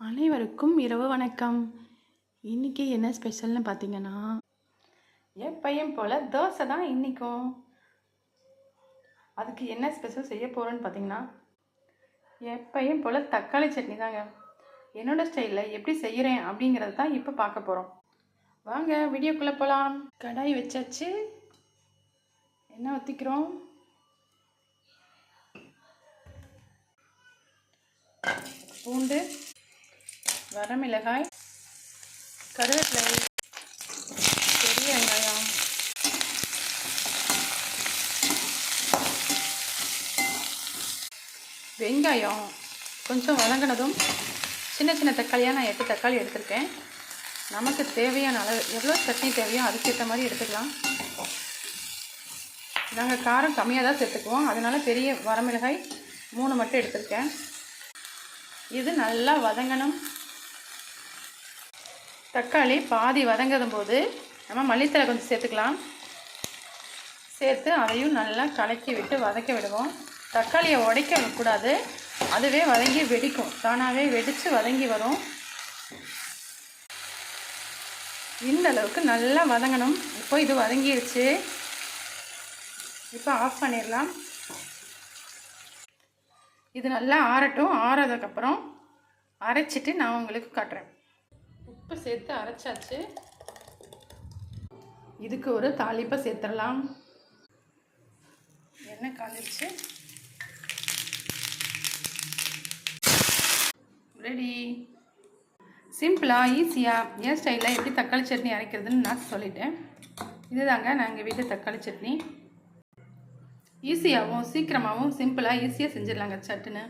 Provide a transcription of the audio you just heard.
அனைவருக்கும் இரவு வணக்கம். இன்றைக்கி என்ன ஸ்பெஷல்னு பார்த்தீங்கன்னா, எப்பையும் போல் தோசை தான் இன்றைக்கும். அதுக்கு என்ன ஸ்பெஷல் செய்ய போகிறோன்னு பார்த்தீங்கன்னா, எப்பையும் போல் தக்காளி சட்னி தாங்க. என்னோடய ஸ்டைலில் எப்படி செய்கிறேன் அப்படிங்கிறது தான் இப்போ பார்க்க போகிறோம். வாங்க வீடியோக்குள்ளே போகலாம். கடாய் வச்சாச்சு, எண்ணெய் ஊற்றிக்கிறோம். பூண்டு, வரமிளகாய், கருவேப்பிலை, பெரிய வெங்காயம், வெங்காயம் கொஞ்சம் வதங்கினதும் சின்ன சின்ன தக்காளியாக நான் 8 தக்காளி எடுத்திருக்கேன். நமக்கு தேவையான அளவு எவ்வளோ சட்னி தேவையோ அதுக்கேற்ற மாதிரி எடுத்துக்கலாம். நாங்கள் காரம் கம்மியாக தான் சேர்த்துக்குவோம், அதனால் பெரிய வரமிளகாய் 3 மட்டும் எடுத்திருக்கேன். இது நல்லா வதங்கணும். தக்காளி பாதி வதங்கும் போது நம்ம மல்லித்தலை கொஞ்சம் சேர்த்துக்கலாம். சேர்த்து அதையும் நல்லா கலக்கி விட்டு வதக்க விடுவோம். தக்காளியை உடைக்க விடக்கூடாது, அதுவே வதங்கி வெடிக்கும், தானாகவே வெடித்து வதங்கி வரும். இந்த அளவுக்கு நல்லா வதங்கணும். இப்போ இது வதங்கிடுச்சு, இப்போ ஆஃப் பண்ணிடலாம். இது நல்லா ஆறட்டும். ஆறதுக்கப்புறம் அரைச்சிட்டு நான் உங்களுக்கு காட்டுறேன். உப்பு சேர்த்து அரைச்சாச்சு. இதுக்கு ஒரு தாளிப்பை சேர்த்துடலாம். எண்ணெய் காஞ்சிருச்சு, ரெடி. சிம்பிளாக ஈஸியாக என் ஸ்டைலில் எப்படி தக்காளி சட்னி அரைக்கிறதுன்னு நான் சொல்லிட்டேன். இதுதாங்க நான் எங்கள் வீட்டு தக்காளி சட்னி. ஈஸியாகவும் சீக்கிரமாகவும் சிம்பிளாக ஈஸியாக செஞ்சிடலாங்க சட்டுன்னு.